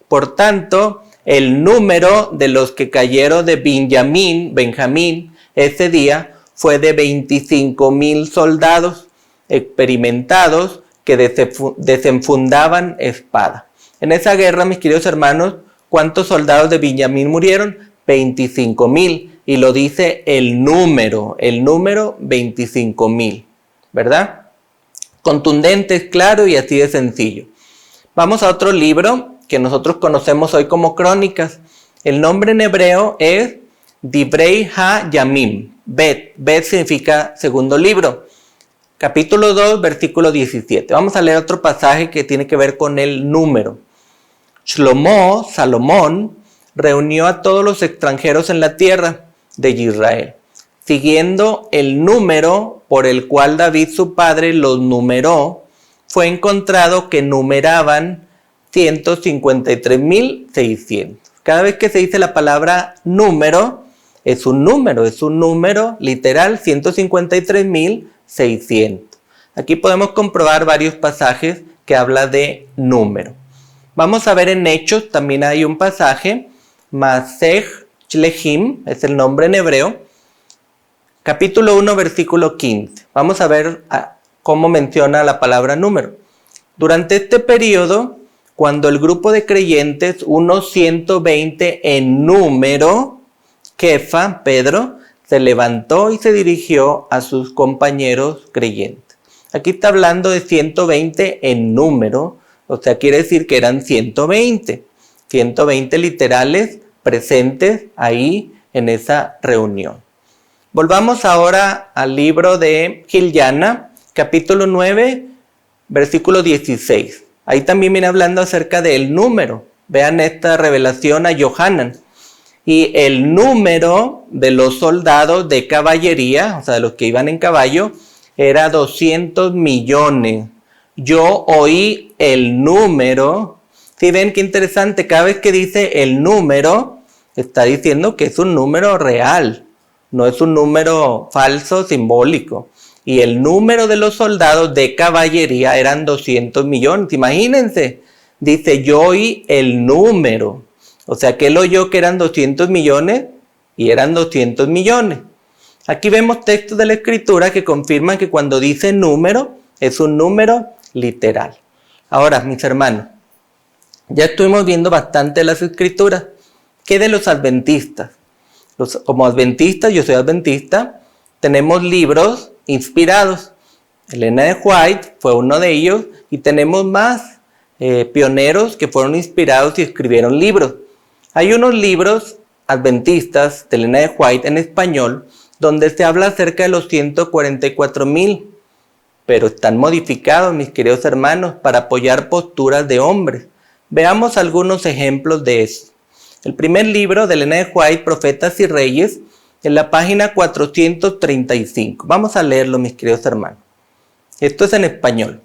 Por tanto, el número de los que cayeron de Benjamín, ese día fue de 25.000 soldados experimentados que desenfundaban espada. En esa guerra, mis queridos hermanos, ¿cuántos soldados de Benjamín murieron? 25.000. Y lo dice el número 25.000, ¿verdad? Contundente, claro y así de sencillo. Vamos a otro libro que nosotros conocemos hoy como Crónicas. El nombre en hebreo es Divrei HaYamim. Bet significa segundo libro. Capítulo 2, versículo 17. Vamos a leer otro pasaje que tiene que ver con el número. Salomón, reunió a todos los extranjeros en la tierra de Israel, siguiendo el número por el cual David su padre los numeró. Fue encontrado que numeraban 153.600. Cada vez que se dice la palabra número, es un número literal, 153.600. Aquí podemos comprobar varios pasajes que habla de número. Vamos a ver en Hechos, también hay un pasaje, Masej Shlehim, es el nombre en hebreo, capítulo 1, versículo 15. Vamos a ver cómo menciona la palabra número. Durante este periodo, cuando el grupo de creyentes, unos 120 en número, Kefa, Pedro, se levantó y se dirigió a sus compañeros creyentes. Aquí está hablando de 120 en número, o sea, quiere decir que eran 120 literales presentes ahí en esa reunión. Volvamos ahora al libro de Giliana, capítulo 9, versículo 16. Ahí también viene hablando acerca del número. Vean esta revelación a Yohanan. Y el número de los soldados de caballería, o sea, de los que iban en caballo, era 200 millones. Yo oí el número. Si ven qué interesante, cada vez que dice el número, está diciendo que es un número real, no es un número falso, simbólico. Y el número de los soldados de caballería eran 200 millones. Imagínense, dice yo oí el número. O sea que él oyó que eran 200 millones y eran 200 millones. Aquí vemos textos de la escritura que confirman que cuando dice número, es un número literal. Ahora, mis hermanos, ya estuvimos viendo bastante las escrituras. ¿Qué de los adventistas? Como adventistas, yo soy adventista, tenemos libros inspirados. Elena de White fue uno de ellos y tenemos más pioneros que fueron inspirados y escribieron libros. Hay unos libros adventistas de Elena de White en español donde se habla acerca de los 144.000, pero están modificados, mis queridos hermanos, para apoyar posturas de hombres. Veamos algunos ejemplos de eso. El primer libro de Elena de White, Profetas y Reyes, en la página 435. Vamos a leerlo, mis queridos hermanos. Esto es en español.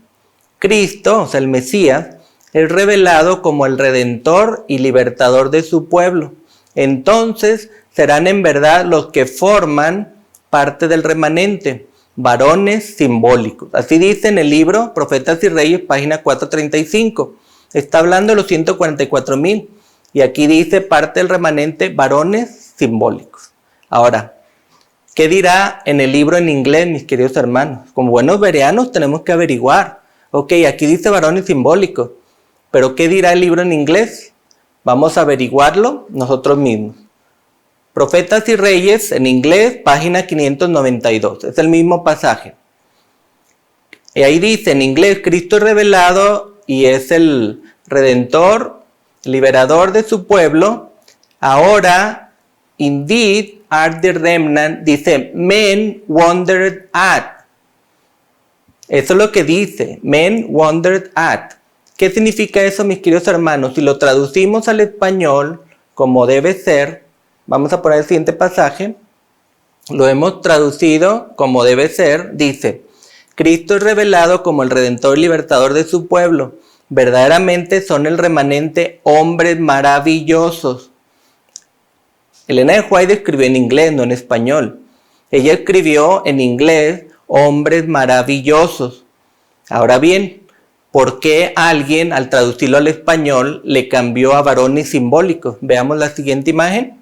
Cristo, o sea, el Mesías, es revelado como el Redentor y Libertador de su pueblo. Entonces serán en verdad los que forman parte del remanente, varones simbólicos. Así dice en el libro Profetas y Reyes, página 435. Está hablando de los 144.000. Y aquí dice parte del remanente, varones simbólicos. Ahora, ¿qué dirá en el libro en inglés, mis queridos hermanos? Como buenos bereanos tenemos que averiguar. Ok, aquí dice varones simbólicos. Pero ¿qué dirá el libro en inglés? Vamos a averiguarlo nosotros mismos. Profetas y Reyes, en inglés, página 592. Es el mismo pasaje. Y ahí dice en inglés, Cristo es revelado y es el Redentor liberador de su pueblo, ahora, indeed are the remnant, dice, men wondered at. Eso es lo que dice, men wondered at. ¿Qué significa eso, mis queridos hermanos? Si lo traducimos al español, como debe ser, vamos a poner el siguiente pasaje, lo hemos traducido como debe ser, dice, Cristo es revelado como el Redentor y Libertador de su pueblo. Verdaderamente son el remanente hombres maravillosos. Elena de White escribió en inglés, no en español. Ella escribió en inglés, hombres maravillosos. Ahora bien, ¿por qué alguien al traducirlo al español le cambió a varones simbólicos? Veamos la siguiente imagen.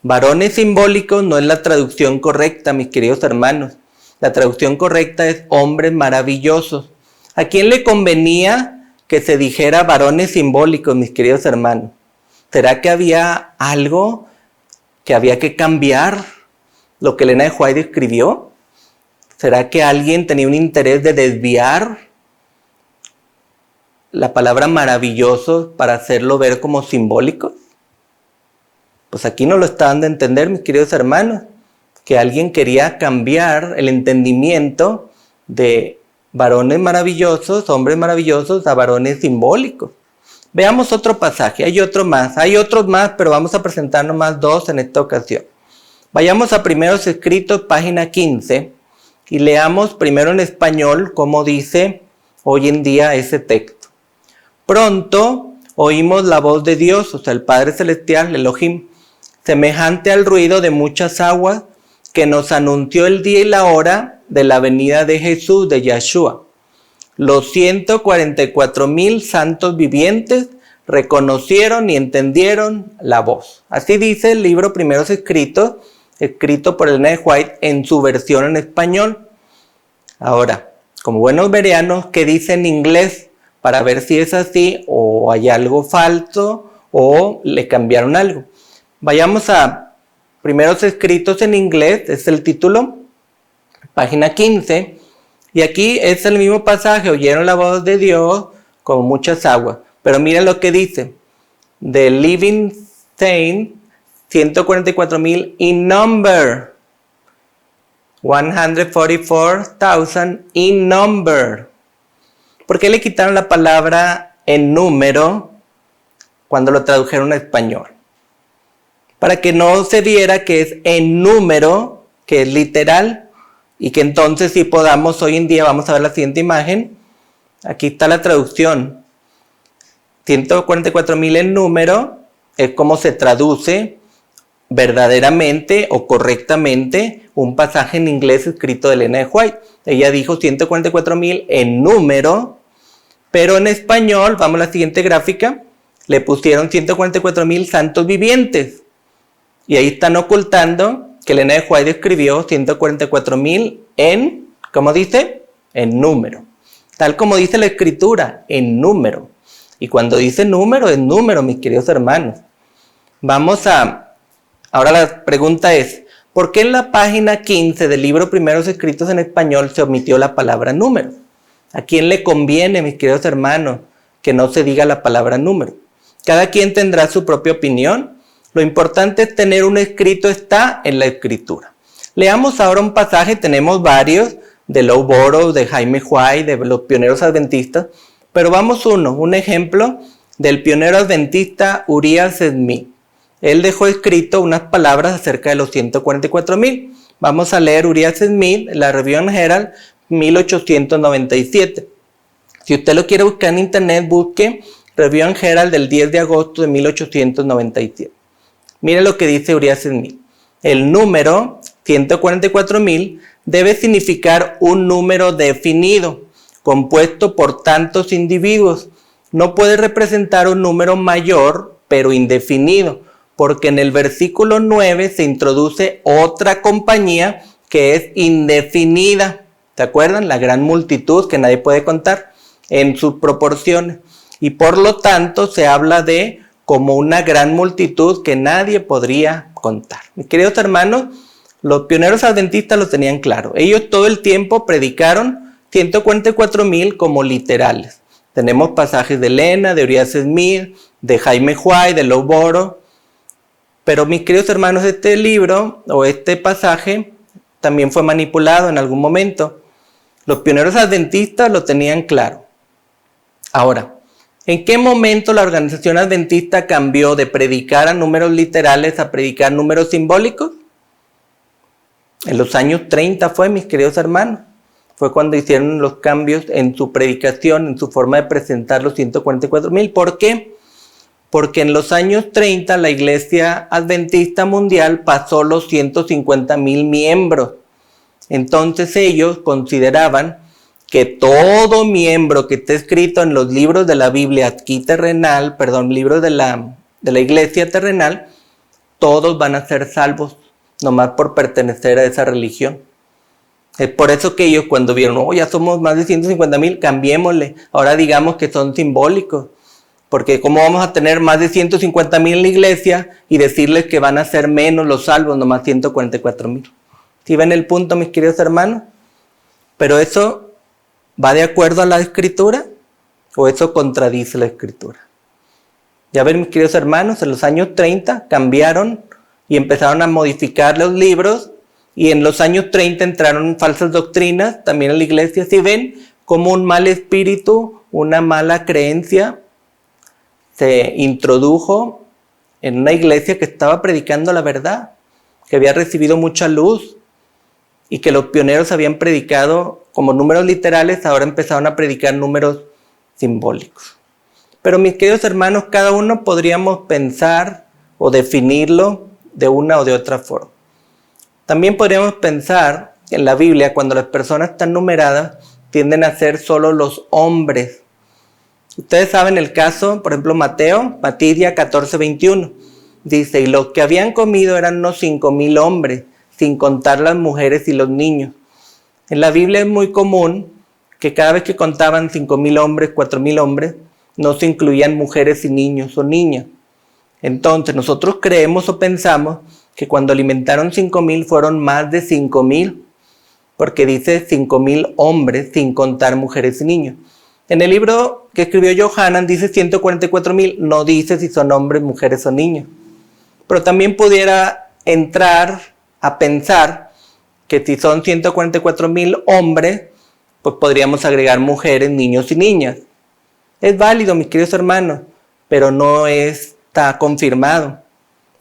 Varones simbólicos no es la traducción correcta, mis queridos hermanos. La traducción correcta es hombres maravillosos. ¿A quién le convenía que se dijera varones simbólicos, mis queridos hermanos? ¿Será que había algo que había que cambiar lo que Elena de White escribió? ¿Será que alguien tenía un interés de desviar la palabra maravilloso para hacerlo ver como simbólico? Pues aquí no lo está dando a entender, mis queridos hermanos, que alguien quería cambiar el entendimiento de varones maravillosos, hombres maravillosos, a varones simbólicos. Veamos otro pasaje, hay otros más, pero vamos a presentar nomás dos en esta ocasión. Vayamos a Primeros Escritos, página 15, y leamos primero en español cómo dice hoy en día ese texto. Pronto oímos la voz de Dios, o sea, el Padre Celestial, Elohim, semejante al ruido de muchas aguas, que nos anunció el día y la hora de la venida de Jesús, de Yahshua. Los 144,000 santos vivientes reconocieron y entendieron la voz. Así dice el libro Primeros Escritos, escrito por Elena de White en su versión en español. Ahora, como buenos bereanos, ¿qué dice en inglés? Para ver si es así o hay algo falso o le cambiaron algo. Vayamos a Primeros Escritos en inglés, es el título, página 15, y aquí es el mismo pasaje, oyeron la voz de Dios como muchas aguas, pero miren lo que dice, The Living Saints, 144,000 in number, 144,000 in number. ¿Por qué le quitaron la palabra en número cuando lo tradujeron a español? Para que no se viera que es en número, que es literal, y que entonces si podamos hoy en día, vamos a ver la siguiente imagen, aquí está la traducción, 144,000 en número, es como se traduce verdaderamente o correctamente un pasaje en inglés escrito de Elena de White. Ella dijo 144,000 en número, pero en español, vamos a la siguiente gráfica, le pusieron 144,000 santos vivientes. Y ahí están ocultando que Elena de White escribió 144,000 en, ¿cómo dice? En número. Tal como dice la escritura, en número. Y cuando dice número, es número, mis queridos hermanos. Ahora la pregunta es, ¿por qué en la página 15 del libro Primeros Escritos en español se omitió la palabra número? ¿A quién le conviene, mis queridos hermanos, que no se diga la palabra número? Cada quien tendrá su propia opinión. Lo importante es tener un escrito, está en la escritura. Leamos ahora un pasaje, tenemos varios, de Low Burrows, de Jaime White, de los pioneros adventistas, pero vamos un ejemplo del pionero adventista Urias Smith. Él dejó escrito unas palabras acerca de los 144,000. Vamos a leer Urias Smith, la Review and Herald, 1897. Si usted lo quiere buscar en internet, busque Review and Herald del 10 de agosto de 1897. Mire lo que dice Urias Smith. El número 144,000 debe significar un número definido, compuesto por tantos individuos. No puede representar un número mayor, pero indefinido, porque en el versículo 9 se introduce otra compañía que es indefinida. ¿Se acuerdan? La gran multitud que nadie puede contar en sus proporciones. Y por lo tanto se habla de como una gran multitud que nadie podría contar. Mis queridos hermanos, los pioneros adventistas lo tenían claro. Ellos todo el tiempo predicaron 144,000 como literales. Tenemos pasajes de Elena, de Urias Smith, de Jaime Huay, de Loboro. Pero mis queridos hermanos, este libro o este pasaje también fue manipulado en algún momento. Los pioneros adventistas lo tenían claro. Ahora, ¿en qué momento la organización adventista cambió de predicar a números literales a predicar números simbólicos? En los años 30 fue, mis queridos hermanos. Fue cuando hicieron los cambios en su predicación, en su forma de presentar los 144,000. ¿Por qué? Porque en los años 30 la Iglesia Adventista Mundial pasó los 150,000 miembros. Entonces ellos consideraban que todo miembro que esté escrito en los libros de la Biblia aquí terrenal, libros de la Iglesia terrenal, todos van a ser salvos, nomás por pertenecer a esa religión. Es por eso que ellos cuando vieron, ya somos más de 150,000, cambiémosle, ahora digamos que son simbólicos. Porque ¿cómo vamos a tener más de 150,000 en la iglesia y decirles que van a ser menos los salvos, nomás 144,000? ¿Sí ven el punto, mis queridos hermanos? Pero eso ¿va de acuerdo a la Escritura o eso contradice la Escritura? Ya ven, mis queridos hermanos, en los años 30 cambiaron y empezaron a modificar los libros, y en los años 30 entraron falsas doctrinas también en la iglesia. ¿Sí ven cómo un mal espíritu, una mala creencia se introdujo en una iglesia que estaba predicando la verdad, que había recibido mucha luz y que los pioneros habían predicado como números literales, ahora empezaron a predicar números simbólicos? Pero mis queridos hermanos, cada uno podríamos pensar o definirlo de una o de otra forma. También podríamos pensar que en la Biblia, cuando las personas están numeradas, tienden a ser solo los hombres. Ustedes saben el caso, por ejemplo, Matidia 14:21. Dice, y los que habían comido eran unos 5,000 hombres, sin contar las mujeres y los niños. En la Biblia es muy común que cada vez que contaban 5,000 hombres, 4,000 hombres, no se incluían mujeres y niños o niñas. Entonces nosotros creemos o pensamos que cuando alimentaron 5,000 fueron más de 5,000, porque dice 5,000 hombres sin contar mujeres y niños. En el libro que escribió Yohanan dice 144,000, no dice si son hombres, mujeres o niños. Pero también pudiera entrar a pensar que si son 144,000 hombres, pues podríamos agregar mujeres, niños y niñas. Es válido, mis queridos hermanos, pero no está confirmado,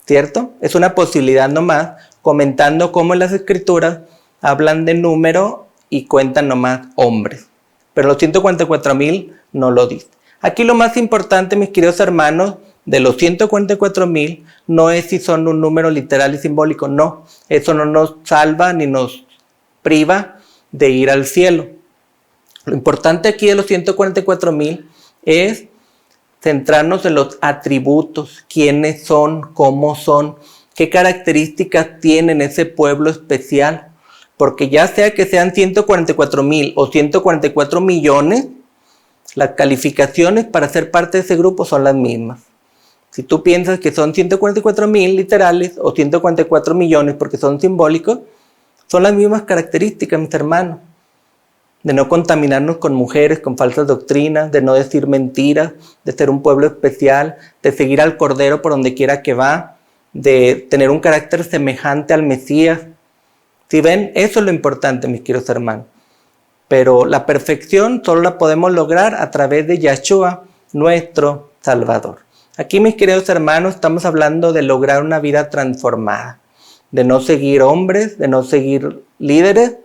¿cierto? Es una posibilidad nomás, comentando cómo en las escrituras hablan de número y cuentan nomás hombres. Pero los 144,000 no lo dice. Aquí lo más importante, mis queridos hermanos, de los 144,000 no es si son un número literal y simbólico, no. Eso no nos salva ni nos priva de ir al cielo. Lo importante aquí de los 144,000 es centrarnos en los atributos, quiénes son, cómo son, qué características tienen ese pueblo especial. Porque ya sea que sean 144,000 o 144 millones, las calificaciones para ser parte de ese grupo son las mismas. Si tú piensas que son 144,000 literales o 144 millones porque son simbólicos, son las mismas características, mis hermanos. De no contaminarnos con mujeres, con falsas doctrinas, de no decir mentiras, de ser un pueblo especial, de seguir al Cordero por donde quiera que va, de tener un carácter semejante al Mesías. Si ven, eso es lo importante, mis queridos hermanos. Pero la perfección solo la podemos lograr a través de Yahshua, nuestro Salvador. Aquí, mis queridos hermanos, estamos hablando de lograr una vida transformada, de no seguir hombres, de no seguir líderes,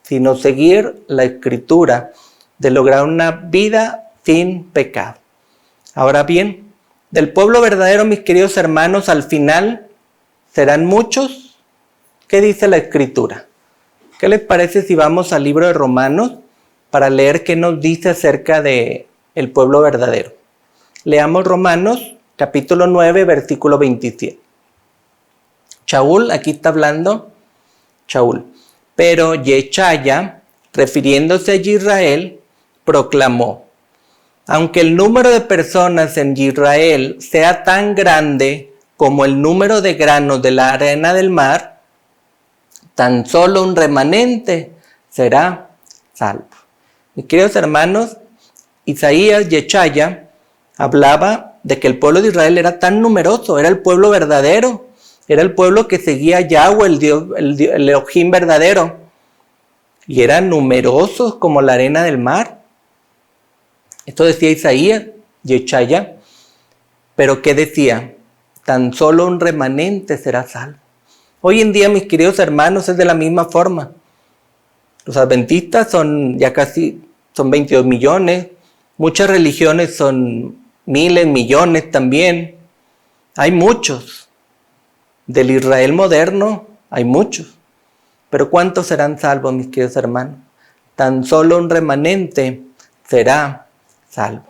sino seguir la Escritura, de lograr una vida sin pecado. Ahora bien, del pueblo verdadero, mis queridos hermanos, al final serán muchos. ¿Qué dice la Escritura? ¿Qué les parece si vamos al libro de Romanos para leer qué nos dice acerca de el pueblo verdadero? Leamos Romanos, capítulo 9, versículo 27. Shaul, aquí está hablando Shaul. Pero Yeshaya, refiriéndose a Israel, proclamó: aunque el número de personas en Israel sea tan grande como el número de granos de la arena del mar, tan solo un remanente será salvo. Mis queridos hermanos, Isaías, Yeshaya, hablaba de que el pueblo de Israel era tan numeroso, era el pueblo verdadero, era el pueblo que seguía a Yahweh, el Elohim verdadero, y eran numerosos como la arena del mar. Esto decía Isaías, Yeshaya. Pero ¿qué decía? Tan solo un remanente será salvo. Hoy en día, mis queridos hermanos, es de la misma forma. Los adventistas son 22 millones. Muchas religiones son miles, millones también. Hay muchos. Del Israel moderno hay muchos. Pero ¿cuántos serán salvos, mis queridos hermanos? Tan solo un remanente será salvo.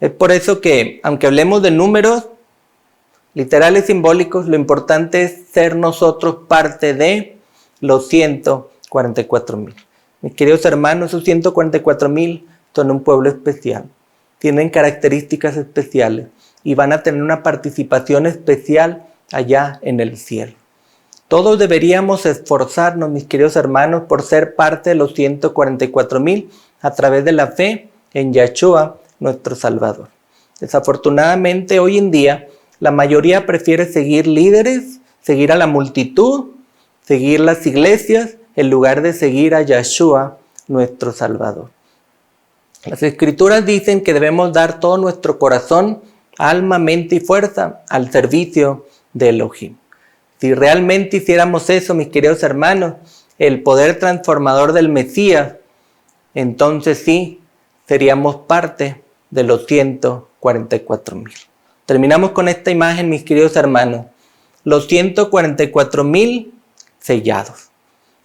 Es por eso que, aunque hablemos de números literales simbólicos, lo importante es ser nosotros parte de los 144,000. Mis queridos hermanos, esos 144,000 son un pueblo especial. Tienen características especiales y van a tener una participación especial allá en el cielo. Todos deberíamos esforzarnos, mis queridos hermanos, por ser parte de los 144,000 a través de la fe en Yahshua, nuestro Salvador. Desafortunadamente, hoy en día, la mayoría prefiere seguir líderes, seguir a la multitud, seguir las iglesias, en lugar de seguir a Yahshua, nuestro Salvador. Las Escrituras dicen que debemos dar todo nuestro corazón, alma, mente y fuerza al servicio de Elohim. Si realmente hiciéramos eso, mis queridos hermanos, el poder transformador del Mesías, entonces sí, seríamos parte de los 144,000. Terminamos con esta imagen, mis queridos hermanos. Los 144,000 sellados.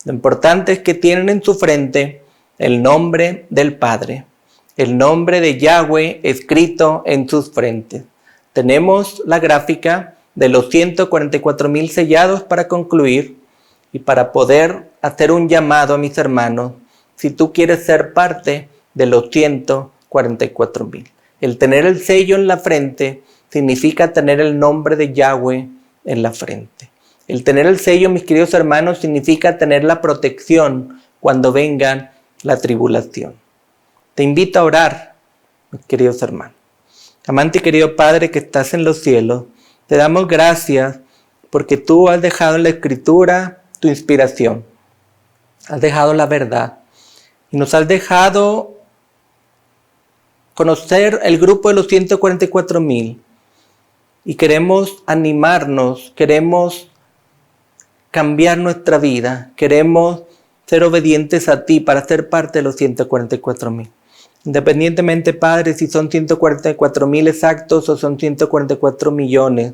Lo importante es que tienen en su frente el nombre del Padre, el nombre de Yahweh escrito en sus frentes. Tenemos la gráfica de los 144,000 sellados para concluir y para poder hacer un llamado a mis hermanos, si tú quieres ser parte de los 144,000. El tener el sello en la frente significa tener el nombre de Yahweh en la frente. El tener el sello, mis queridos hermanos, significa tener la protección cuando venga la tribulación. Te invito a orar, mis queridos hermanos. Amante y querido Padre que estás en los cielos, te damos gracias porque tú has dejado en la Escritura tu inspiración. Has dejado la verdad y nos has dejado conocer el grupo de los 144,000 y queremos animarnos, queremos cambiar nuestra vida, queremos ser obedientes a ti para ser parte de los 144,000. Independientemente, Padre, si son 144,000 exactos o son 144 millones,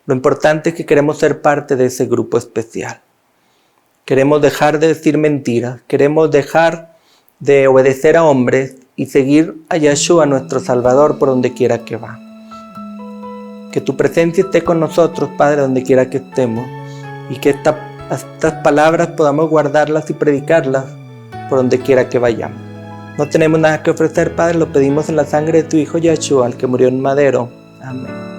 lo importante es que queremos ser parte de ese grupo especial. Queremos dejar de decir mentiras, queremos dejar de obedecer a hombres y seguir a Yahshua, nuestro Salvador, por donde quiera que va. Que tu presencia esté con nosotros, Padre, donde quiera que estemos, y que estas palabras podamos guardarlas y predicarlas por donde quiera que vayamos. No tenemos nada que ofrecer, Padre, lo pedimos en la sangre de tu Hijo Yahshua, al que murió en madero. Amén.